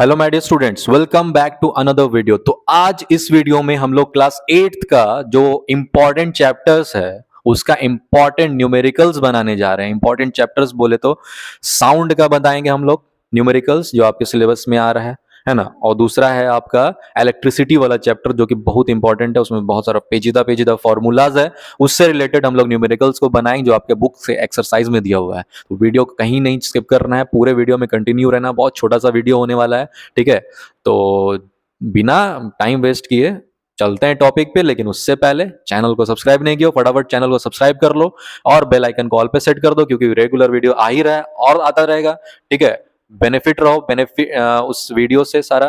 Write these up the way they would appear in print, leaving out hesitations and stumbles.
Hello my dear students, welcome back to another video. तो आज इस वीडियो में हम लोग क्लास 8th का जो इम्पोर्टेंट चैप्टर्स है उसका इम्पोर्टेंट न्यूमेरिकल्स बनाने जा रहे हैं। इम्पोर्टेंट चैप्टर्स बोले तो साउंड का बताएंगे हम लोग, न्यूमेरिकल्स जो आपके सिलेबस में आ रहा है ना। और दूसरा है आपका इलेक्ट्रिसिटी वाला चैप्टर जो कि बहुत इंपॉर्टेंट है, उसमें बहुत सारा पेचीदा पेचीदा फॉर्मूलाज है, उससे रिलेटेड हम लोग न्यूमेरिकल्स को बनाएंगे जो आपके बुक से एक्सरसाइज में दिया हुआ है। तो वीडियो को कहीं नहीं स्किप करना है, पूरे वीडियो में कंटिन्यू रहना। बहुत छोटा सा वीडियो होने वाला है, ठीक है। तो बिना टाइम वेस्ट किए चलते हैं टॉपिक पे, लेकिन उससे पहले चैनल को सब्सक्राइब नहीं किया फटाफट चैनल को सब्सक्राइब कर लो और बेल आइकन को ऑल पे सेट कर दो, क्योंकि रेगुलर वीडियो आ ही रहा है और आता रहेगा, ठीक है। बेनिफिट रहो, बेनिफिट उस वीडियो से सारा,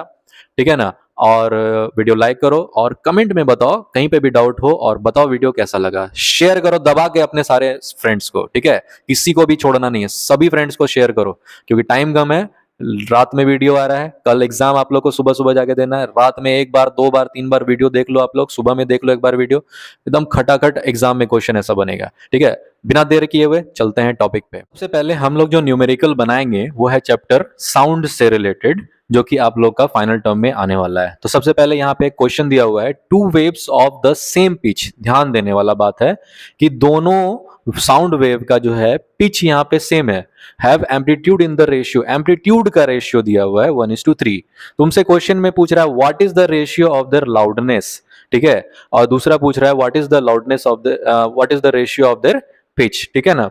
ठीक है ना। और वीडियो लाइक करो और कमेंट में बताओ कहीं पे भी डाउट हो, और बताओ वीडियो कैसा लगा। शेयर करो दबा के अपने सारे फ्रेंड्स को, ठीक है। किसी को भी छोड़ना नहीं है, सभी फ्रेंड्स को शेयर करो, क्योंकि टाइम कम है। रात में वीडियो आ रहा है, कल एग्जाम आप लोग को सुबह सुबह जाके देना है। रात में एक बार, दो बार, तीन बार वीडियो देख लो आप लोग, सुबह में देख लो एक बार वीडियो, एकदम खटाखट एग्जाम में क्वेश्चन ऐसा बनेगा, ठीक है। बिना देर किए हुए चलते हैं टॉपिक पे। सबसे पहले हम लोग जो न्यूमेरिकल बनाएंगे वो है चैप्टर साउंड से रिलेटेड, जो कि आप लोग का फाइनल टर्म में आने वाला है। तो सबसे पहले यहाँ पे एक क्वेश्चन दिया हुआ है, two waves of the same pitch. ध्यान देने वाला बात है कि दोनों साउंड वेव का जो है पिच यहाँ पे सेम है। Have amplitude in the ratio, amplitude का रेशियो दिया हुआ है 1:3। तुमसे क्वेश्चन में पूछ रहा है what is the ratio of their loudness, ठीक है। और दूसरा पूछ रहा है what is the loudness of the what is the ratio of their pitch, ठीक है ना।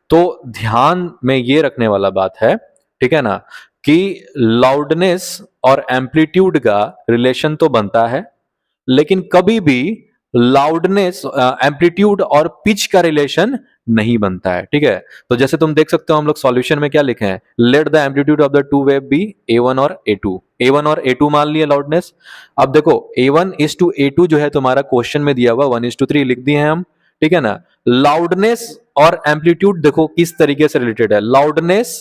तो ध्यान में ये रखने वाला बात है, ठीक है ना, कि लाउडनेस और एम्पलीट्यूड का रिलेशन तो बनता है, लेकिन कभी भी लाउडनेस, एम्पलीट्यूड और पिच का रिलेशन नहीं बनता है, ठीक है। तो जैसे तुम देख सकते हो हम लोग सॉल्यूशन में क्या लिखे हैं, let the amplitude of the two wave be A1 और A2। A1 और A2 मान लिए लाउडनेस। अब देखो A1:A2 जो है तुम्हारा क्वेश्चन में दिया हुआ 1:3 लिख दिए हैं हम, ठीक है ना। लाउडनेस और एम्पलीट्यूड देखो किस तरीके से रिलेटेड है। लाउडनेस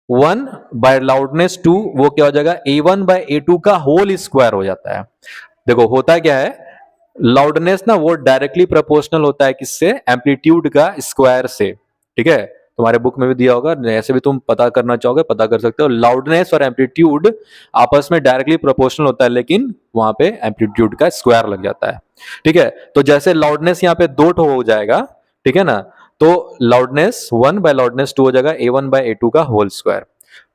1/लाउडनेस 2, वो क्या हो जाएगा A1/A2 का होल स्क्वायर हो जाता है। देखो होता क्या है, लाउडनेस ना वो डायरेक्टली प्रोपोर्शनल होता है किससे, एम्पलीट्यूड का स्क्वायर से, ठीक है। तुम्हारे बुक में भी दिया होगा, ऐसे भी तुम पता करना चाहोगे पता कर सकते हो। लाउडनेस और एम्पलीट्यूड आपस में डायरेक्टली प्रोपोर्शनल होता है, लेकिन वहां पे एम्पलीट्यूड का स्क्वायर लग जाता है, ठीक है। तो जैसे लाउडनेस यहाँ पे 2 हो जाएगा, ठीक है ना। तो लाउडनेस 1/लाउडनेस 2 हो जाएगा A1/A2 का होल स्क्वायर।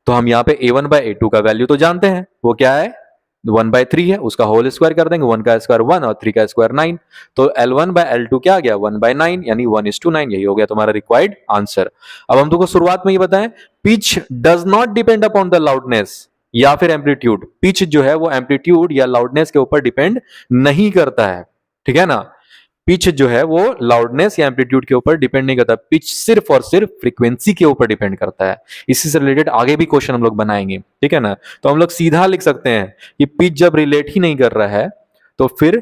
तो हम यहाँ पे A1/A2 का वैल्यू तो जानते हैं, वो क्या है 1/3 है, उसका होल स्क्वायर कर देंगे, 1 का स्क्वायर 1 और 3 का स्क्वायर 9। तो L1/L2 क्या आ गया 1/9, यानी 1:9। यही हो गया तुम्हारा रिक्वायर्ड आंसर। अब हम तुमको शुरुआत में ये बताएं, pitch does not depend upon the loudness या फिर एम्पलीट्यूड। पिच जो है वो एम्पलीट्यूड या लाउडनेस के ऊपर डिपेंड नहीं करता है, ठीक है ना। पिच जो है वो लाउडनेस या एम्पलीट्यूड के ऊपर डिपेंड नहीं करता, पिच सिर्फ और सिर्फ फ्रीक्वेंसी के ऊपर डिपेंड करता है। इसी से रिलेटेड आगे भी क्वेश्चन हम लोग बनाएंगे, ठीक है ना। तो हम लोग सीधा लिख सकते हैं कि पिच जब रिलेट ही नहीं कर रहा है तो फिर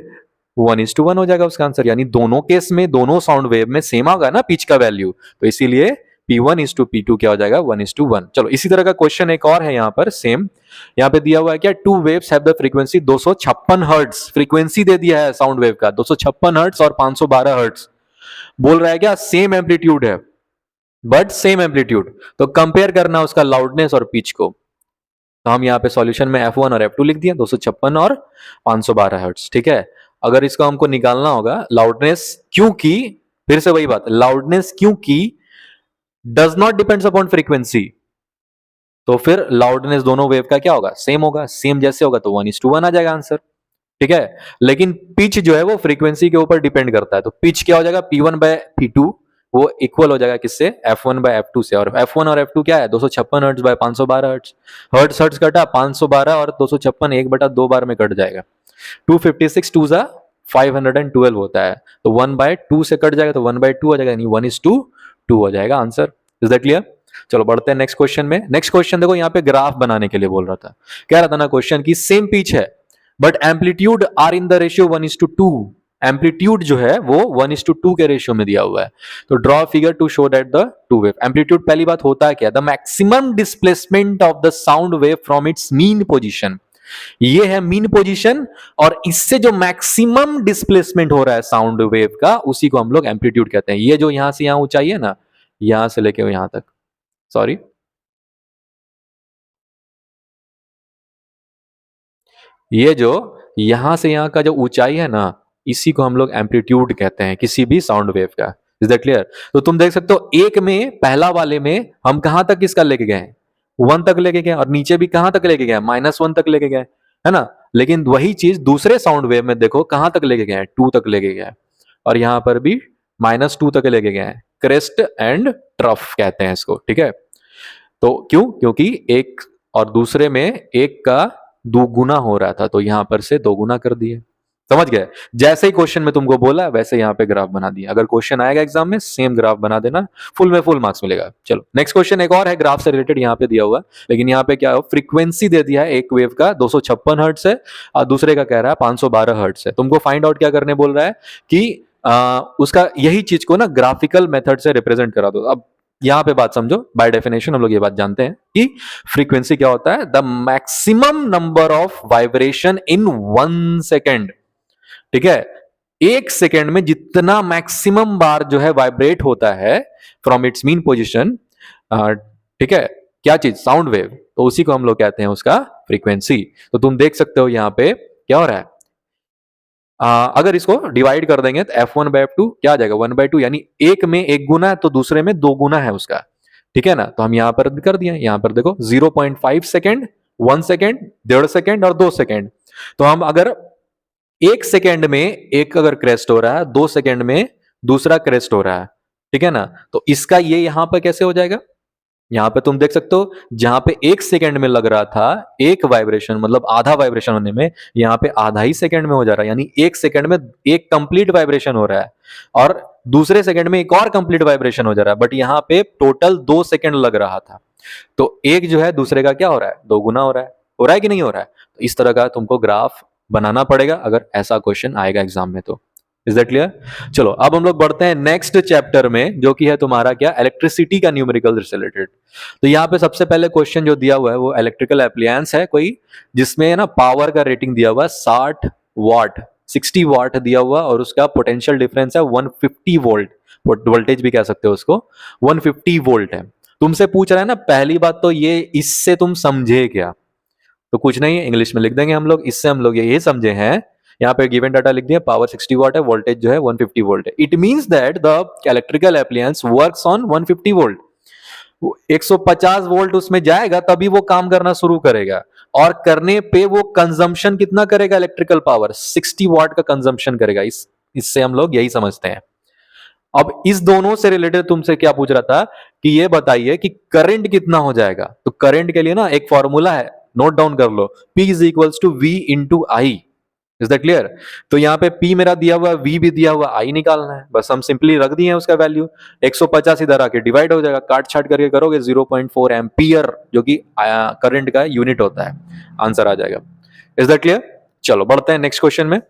1:1 हो जाएगा उसका आंसर, यानी दोनों केस में, दोनों साउंड वेव में सेम होगा ना पिच का वैल्यू, तो इसीलिए P1:P2 क्या हो जाएगा 1:1। चलो इसी तरह का क्वेश्चन एक और है यहाँ पर सेम। यहाँ पे दिया हुआ है क्या, two waves have the frequency 256 hertz. Frequency दे दिया है साउंड वेव का 256 हर्ट्ज और 512 हर्ट्ज। बोल रहा है क्या सेम एम्पलीट्यूड है, बट सेम एम्पलीट्यूड। तो कंपेयर करना उसका लाउडनेस और पिच को। तो हम यहाँ पे सॉल्यूशन में F1 और F2 लिख दिया, 256 और 512 हर्ट्ज, ठीक है। अगर इसको हमको निकालना होगा लाउडनेस, क्योंकि फिर से वही बात, लाउडनेस क्योंकि does not depends upon frequency, तो फिर लाउडनेस दोनों वेव का क्या होगा, सेम होगा। सेम जैसे होगा तो 1:1 आ जाएगा आंसर, ठीक है। लेकिन पिच जो है वो फ्रीक्वेंसी के ऊपर डिपेंड करता है, तो पिच क्या हो जाएगा P1/P2, वो इक्वल हो जाएगा किससे, F1/F2 से। और F1 और F2 क्या है 256 हर्ट्ज बाय 512 हर्ट्ज। हर्ट्ज हर्ट्ज कटा 512 और 256 1/2 बार में कट जाएगा। 256 2 जा 512 होता है, तो 1/2 से कट जाएगा तो 1/2 हो जाएगा, यानी 1:2 हो जाएगा आंसर। Is that clear. चलो बढ़ते हैं नेक्स्ट क्वेश्चन में। नेक्स्ट क्वेश्चन देखो, यहाँ पे ग्राफ बनाने के लिए बोल रहा था, कह रहा था ना क्वेश्चन की सेम पिच है but amplitude are in the ratio 1:2। एम्पलीट्यूड जो है वो 1:2 के रेशियो में दिया हुआ है। तो draw figure to show that the two wave. Amplitude पहली बात होता है क्या, the maximum displacement of the sound wave from its mean position. ये है मीन पोजीशन, और इससे जो मैक्सिमम डिस्प्लेसमेंट हो रहा है साउंड वेव का, उसी को हम लोग एम्पलीट्यूड कहते हैं। ये जो यहां से यहां ऊंचाई है ना, यहां से लेके यहां तक, सॉरी ये जो यहां से यहाँ का जो ऊंचाई है ना, इसी को हम लोग एम्पलीट्यूड कहते हैं किसी भी साउंड वेव का। Is that clear? तो तुम देख सकते हो एक में, पहला वाले में हम कहां तक इसका लेके गए हैं, 1 तक लेके गए, और नीचे भी कहां तक लेके गए, -1 तक लेके गए, है ना। लेकिन वही चीज दूसरे साउंड वेव में देखो कहां तक लेके गए, 2 तक लेके गए, और यहां पर भी -2 तक लेके गए हैं। क्रेस्ट एंड ट्रफ कहते हैं इसको, ठीक है। तो क्यों? क्योंकि एक और दूसरे में एक का दोगुना हो रहा था, तो यहां पर से दोगुना कर दिए। समझ गए? जैसे ही क्वेश्चन में तुमको बोला वैसे यहाँ पे ग्राफ बना दिया। अगर क्वेश्चन आएगा एग्जाम में, सेम ग्राफ बना देना, फुल में फुल मार्क्स मिलेगा। चलो नेक्स्ट क्वेश्चन एक और है ग्राफ से रिलेटेड, यहाँ पे दिया हुआ, लेकिन यहाँ पे क्या है, फ्रीक्वेंसी दे दिया है एक वेव का 256 हर्ट्ज है, और दूसरे का कह रहा है 512 हर्ट्ज है। तुमको फाइंड आउट क्या करने बोल रहा है कि उसका यही चीज को ना ग्राफिकल मेथड से रिप्रेजेंट करा दो। अब यहां पे बात समझो, बाय डेफिनेशन हम लोग ये बात जानते हैं कि फ्रीक्वेंसी क्या होता है, the maximum number of vibration in 1 second. ठीक है, 1 सेकेंड में जितना मैक्सिमम बार जो है वाइब्रेट होता है फ्रॉम इट्स मीन पोजिशन, ठीक है, क्या चीज, साउंड वेव, तो उसी को हम लोग कहते हैं उसका फ्रीक्वेंसी। तो तुम देख सकते हो यहां पे क्या हो रहा है, अगर इसको डिवाइड कर देंगे तो f1/f2 क्या आ जाएगा, 1/2, यानी एक में एक गुना है तो दूसरे में दो गुना है उसका। ठीक है ना, तो हम यहां पर कर दिए, यहां पर देखो 0.5 सेकेंड, 1 सेकेंड, 1.5 सेकेंड और 2 सेकेंड। तो हम अगर 1 सेकेंड में एक अगर क्रेस्ट हो रहा है, 2 सेकेंड में दूसरा क्रेस्ट हो रहा है, ठीक है ना, तो इसका ये यहां पर कैसे हो जाएगा, यहां पे तुम देख सकते हो जहां पे 1 सेकेंड में लग रहा था एक वाइब्रेशन, मतलब आधा वाइब्रेशन होने में, यहां पे आधा ही सेकेंड में हो जा रहा है, यानी 1 सेकेंड में एक कंप्लीट वाइब्रेशन हो रहा है, और दूसरे सेकेंड में एक और कंप्लीट वाइब्रेशन हो जा रहा है, बट यहां पे टोटल 2 सेकेंड लग रहा था, तो एक जो है दूसरे का क्या हो रहा है, दो गुना हो रहा है कि नहीं हो रहा है। तो इस तरह का तुमको ग्राफ बनाना पड़ेगा अगर ऐसा क्वेश्चन आएगा एग्जाम में तो। Is that clear? चलो अब हम लोग बढ़ते हैं नेक्स्ट चैप्टर में, जो कि है तुम्हारा क्या, इलेक्ट्रिसिटी का न्यूमेरिकल से रिलेटेड। तो यहाँ पे सबसे पहले क्वेश्चन जो दिया हुआ है वो इलेक्ट्रिकल एप्लायंस है कोई, जिसमें ना पावर का रेटिंग दिया हुआ है 60 वाट, 60 वाट दिया हुआ, और उसका पोटेंशियल डिफरेंस है 150 वोल्ट, वोल्टेज भी कह सकते हो उसको, 150 वोल्ट है। तुमसे पूछ रहा है ना, पहली बात तो ये, इससे तुम समझे क्या, तो कुछ नहीं, इंग्लिश में लिख देंगे हम लोग, इससे हम लोग ये समझे हैं, यहाँ पे गिवन डाटा लिख दिया, पावर 60 वाट है, वोल्टेज जो है 150 वोल्ट है। It means that the electrical appliance works on 150 volt. 150 volt उसमें जाएगा तभी वो काम करना शुरू करेगा, और करने पे वो कंजम्पशन कितना करेगा, इलेक्ट्रिकल पावर 60 वाट का कंजम्पशन करेगा। इससे हम लोग यही समझते हैं। अब इस दोनों से रिलेटेड तुमसे क्या पूछ रहा था कि ये बताइए कि करंट कितना हो जाएगा। तो करंट के लिए ना एक फॉर्मूला है, नोट डाउन कर लो, P is equals to V into I. Is that clear? तो यहाँ पे P मेरा दिया हुआ, V भी दिया हुआ, I निकालना है, बस हम सिंपली रख दिए हैं उसका वैल्यू। 150 इधर आके डिवाइड हो जाएगा, काट छाट करके करोगे 0.4 एम्पियर, जो कि करंट का यूनिट होता है, आंसर आ जाएगा। Is that clear? चलो बढ़ते हैं नेक्स्ट क्वेश्चन में।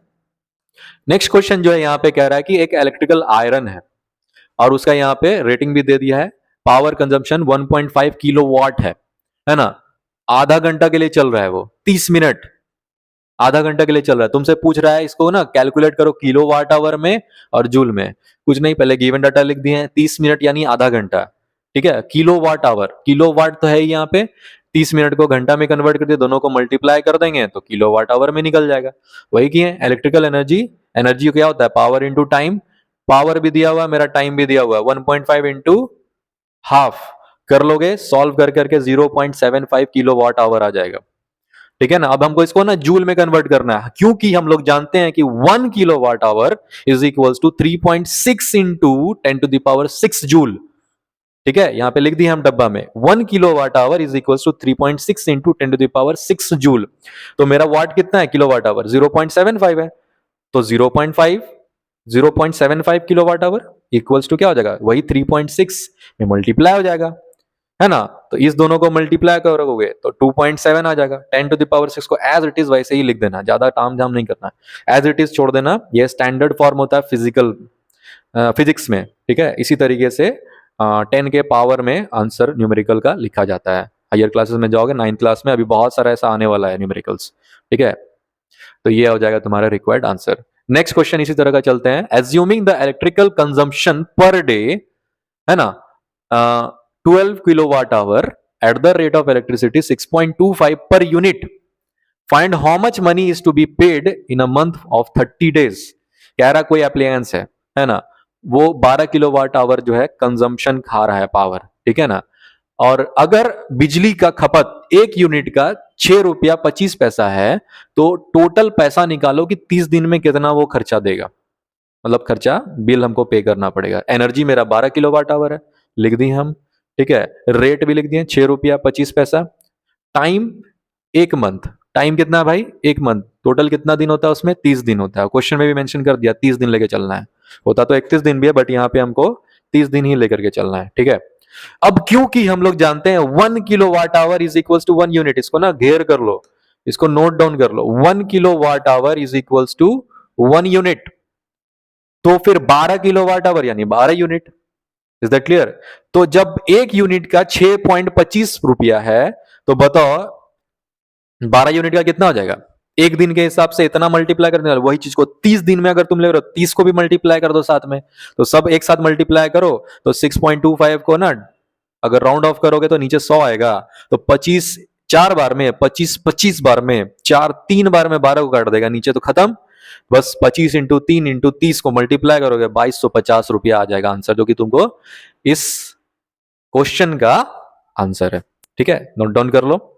नेक्स्ट क्वेश्चन जो है यहाँ पे कह रहा है कि एक इलेक्ट्रिकल आयरन है, और उसका यहाँ पे रेटिंग भी दे दिया है, पावर कंजम्पशन 1.5 किलो वाट है ना, आधा घंटा के लिए चल रहा है वो, 30 मिनट, आधा घंटा के लिए चल रहा है। तुमसे पूछ रहा है इसको ना कैलकुलेट करो किलो वाट आवर में और जूल में। कुछ नहीं, पहले गिवन डाटा लिख दिए हैं, 30 मिनट यानी आधा घंटा, ठीक है। Kilowatt hour, kilowatt तो है ही यहाँ पे, 30 मिनट को घंटा में कन्वर्ट कर दिए, दोनों को मल्टीप्लाई कर देंगे तो किलो वाट आवर में निकल जाएगा। वही किए, इलेक्ट्रिकल एनर्जी, एनर्जी क्या होता है, पावर इंटू टाइम, पावर भी दिया हुआ है, मेरा टाइम भी दिया हुआ है, 1.5 इंटू हाफ कर लोगे, सॉल्व कर करके 0.75 किलो वाट आवर आ जाएगा। ठीक है ना। अब हमको इसको ना जूल में कन्वर्ट करना है, क्योंकि हम लोग जानते हैं कि 1 kilowatt hour is equals to 3.6 into 10⁶ joule. ठीक है, यहां पे लिख दिया हम डब्बा में, 1 kilowatt hour is equals to 3.6 into 10⁶ joule. तो मेरा वाट कितना है, किलो वाट आवर 0.75 है, तो 0.75 kilowatt hour equals to क्या हो जाएगा, वही 3.6 में मल्टीप्लाई हो जाएगा, है ना। तो इस दोनों को मल्टीप्लाई करोगे तो 2.7 आ जाएगा। 10⁶ को एज इट इज वैसे ही लिख देना, ज्यादा ताम झाम नहीं करना, एज इट इज छोड़ देना, ये स्टैंडर्ड फॉर्म होता है फिजिक्स में। ठीक है, इसी तरीके से 10 के पावर में आंसर न्यूमेरिकल का लिखा जाता है। हायर क्लासेस में जाओगे, 9th क्लास में अभी बहुत सारा ऐसा आने वाला है न्यूमेरिकल्स। ठीक है, तो ये हो जाएगा तुम्हारा रिक्वायर्ड आंसर। नेक्स्ट क्वेश्चन इसी तरह का चलते हैं। Assuming the electrical consumption per day, है ना, 12 kilowatt hour at the rate of electricity 6.25 per unit find how much money is to be paid in a month of 30 days. कह रहा कोई अप्लायंस है ना, वो 12 किलोवाट आवर जो है कंजम्पशन खा रहा है पावर, ठीक है ना, और अगर बिजली का खपत एक यूनिट का 6 रुपया 25 पैसा है, तो टोटल पैसा निकालो कि 30 दिन में कितना वो खर्चा देगा, मतलब खर्चा बिल हमको पे करना पड़ेगा। एनर्जी मेरा 12 किलोवाट आवर है, लिख दी हम, ठीक है, रेट भी लिख दिए 6 रुपया 25 पैसा, टाइम एक मंथ, टाइम कितना है भाई, एक मंथ, टोटल कितना दिन होता है उसमें, 30 दिन होता है, क्वेश्चन में भी मेंशन कर दिया 30 दिन लेके चलना है, होता तो 31 दिन भी है बट यहाँ पे हमको 30 दिन ही लेकर के चलना है, ठीक है। अब क्योंकि हम लोग जानते हैं 1 kilowatt hour is equals to 1 unit, इसको ना घेर कर लो, इसको नोट डाउन कर लो, 1 kilowatt hour is equals to 1 unit, तो फिर 12 किलोवाट आवर यानी 12 यूनिट, इज दैट क्लियर। तो जब एक यूनिट का 6.25 रुपया है, तो बताओ 12 यूनिट का कितना हो जाएगा, एक दिन के हिसाब से इतना मल्टीप्लाई करने वाला, वही चीज को 30 दिन में अगर तुम ले रहे हो 30 को भी मल्टीप्लाई कर दो साथ में, तो सब एक साथ मल्टीप्लाई करो, तो 6.25 को ना अगर राउंड ऑफ करोगे तो नीचे 100 आएगा, तो 25 चार बार में 25 25 बार में चार 3 बार में 12 को काट देगा नीचे, तो खत्म, बस 25 इंटू 3 इंटू 30 को मल्टीप्लाई करोगे 2250 रुपया आ जाएगा आंसर, जो कि तुमको इस क्वेश्चन का आंसर है, ठीक है, नोट डाउन कर लो।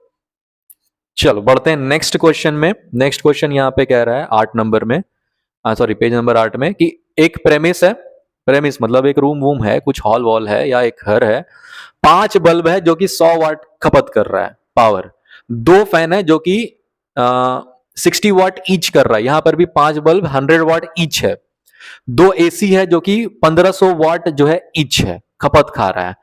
चलो बढ़ते हैं नेक्स्ट क्वेश्चन में। नेक्स्ट क्वेश्चन यहाँ पे कह रहा है 8 नंबर में, सॉरी पेज नंबर 8 में, कि एक प्रेमिस है, प्रेमिस मतलब एक रूम वूम है, कुछ हॉल वॉल है या एक घर है, 5 बल्ब है जो कि 100 वाट खपत कर रहा है पावर, 2 फैन है जो कि 60 वाट ईच कर रहा है, यहां पर भी 5 बल्ब 100 वाट ईच है, 2 एसी है जो कि 1500 वाट जो है ईच है, खपत खा रहा है,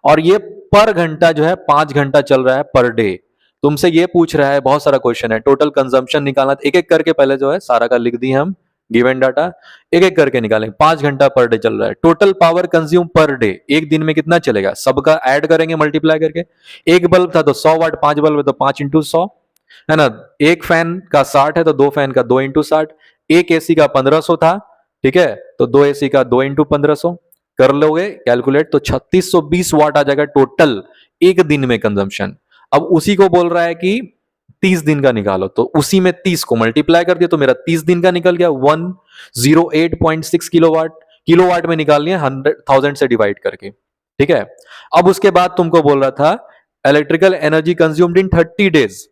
और ये पर घंटा जो है 5 घंटा चल रहा है पर डे। तुमसे ये पूछ रहा है, बहुत सारा क्वेश्चन है, टोटल कंजम्पशन निकालना, एक एक करके पहले जो है सारा का लिख दी हम गिवन डाटा, एक एक करके निकालेंगे। 5 घंटा पर डे चल रहा है, total power consume per day एक दिन में कितना चलेगा, सबका ऐड करेंगे मल्टीप्लाई करके, एक बल्ब था तो 100 वाट, 5 बल्ब है तो 5 इंटू 100 है ना, एक फैन का 60 है तो 2 फैन का 2 इंटू 60, एक एसी का 1500 था, ठीक है, तो 2 एसी का 2 इंटू 1500 कर लोगे कैलकुलेट, तो 3620 वाट आ जाएगा टोटल एक दिन में कंजम्पशन। अब उसी को बोल रहा है कि 30 दिन का निकालो, तो उसी में 30 को मल्टीप्लाई कर दिया तो मेरा 30 दिन का निकल गया 108.6 किलोवाट, किलोवाट में निकाल लिया 100,000 से डिवाइड करके, ठीक है। अब उसके बाद तुमको बोल रहा था electrical energy consumed in 30 days,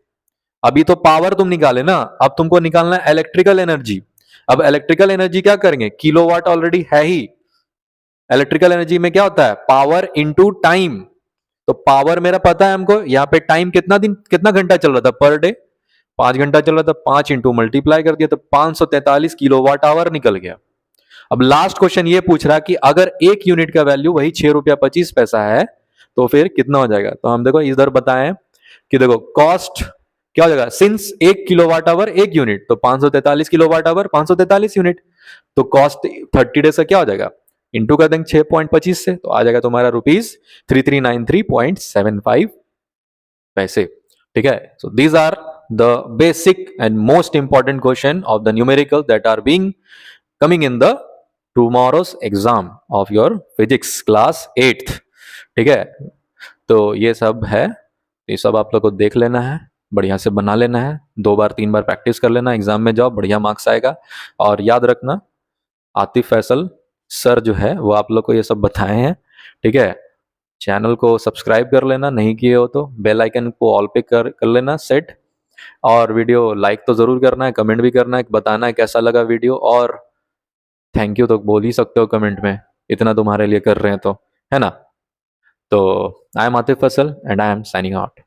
अभी तो पावर तुम निकाले ना, अब तुमको निकालना है इलेक्ट्रिकल एनर्जी। अब इलेक्ट्रिकल एनर्जी क्या करेंगे, किलोवाट ऑलरेडी है ही, इलेक्ट्रिकल एनर्जी में क्या होता है पावर इंटू टाइम, तो पावर मेरा पता है हमको, यहाँ पे टाइम कितना दिन कितना घंटा चल रहा था पर डे, 5 घंटा चल रहा था, 5 इंटू मल्टीप्लाई कर दिया तो 543 किलोवाट आवर निकल गया। अब लास्ट क्वेश्चन ये पूछ रहा कि अगर एक यूनिट का वैल्यू वही 6 रुपया 25 पैसा है, तो फिर कितना हो जाएगा, तो हम देखो इधर बताएं कि देखो कॉस्ट क्या हो जाएगा, सिंस 1 किलोवाट आवर 1 यूनिट, तो 543 किलोवाट आवर 543 यूनिट, तो कॉस्ट 30 डेज का क्या हो जाएगा, इंटू कर देंगे 6.25 से, तो आ जाएगा तुम्हारा ₹3393.75 पैसे, ठीक है। So these are the basic and most important question of the numerical that are being coming in the tomorrow's exam of your physics class 8th, ठीक है। तो ये सब है, ये सब आप लोग को देख लेना है, बढ़िया से बना लेना है, 2 बार 3 बार प्रैक्टिस कर लेना, एग्जाम में जाओ बढ़िया मार्क्स आएगा। और याद रखना आतिफ फैसल सर जो है वो आप लोग को ये सब बताए हैं, ठीक है। चैनल को सब्सक्राइब कर लेना, नहीं किए हो तो बेल आइकन को ऑल पे कर लेना सेट, और वीडियो लाइक तो जरूर करना है, कमेंट भी करना है, बताना है कैसा लगा वीडियो, और थैंक यू तो बोल ही सकते हो कमेंट में, इतना तुम्हारे लिए कर रहे हैं तो, है ना। तो I am Atif Faisal and I am signing out.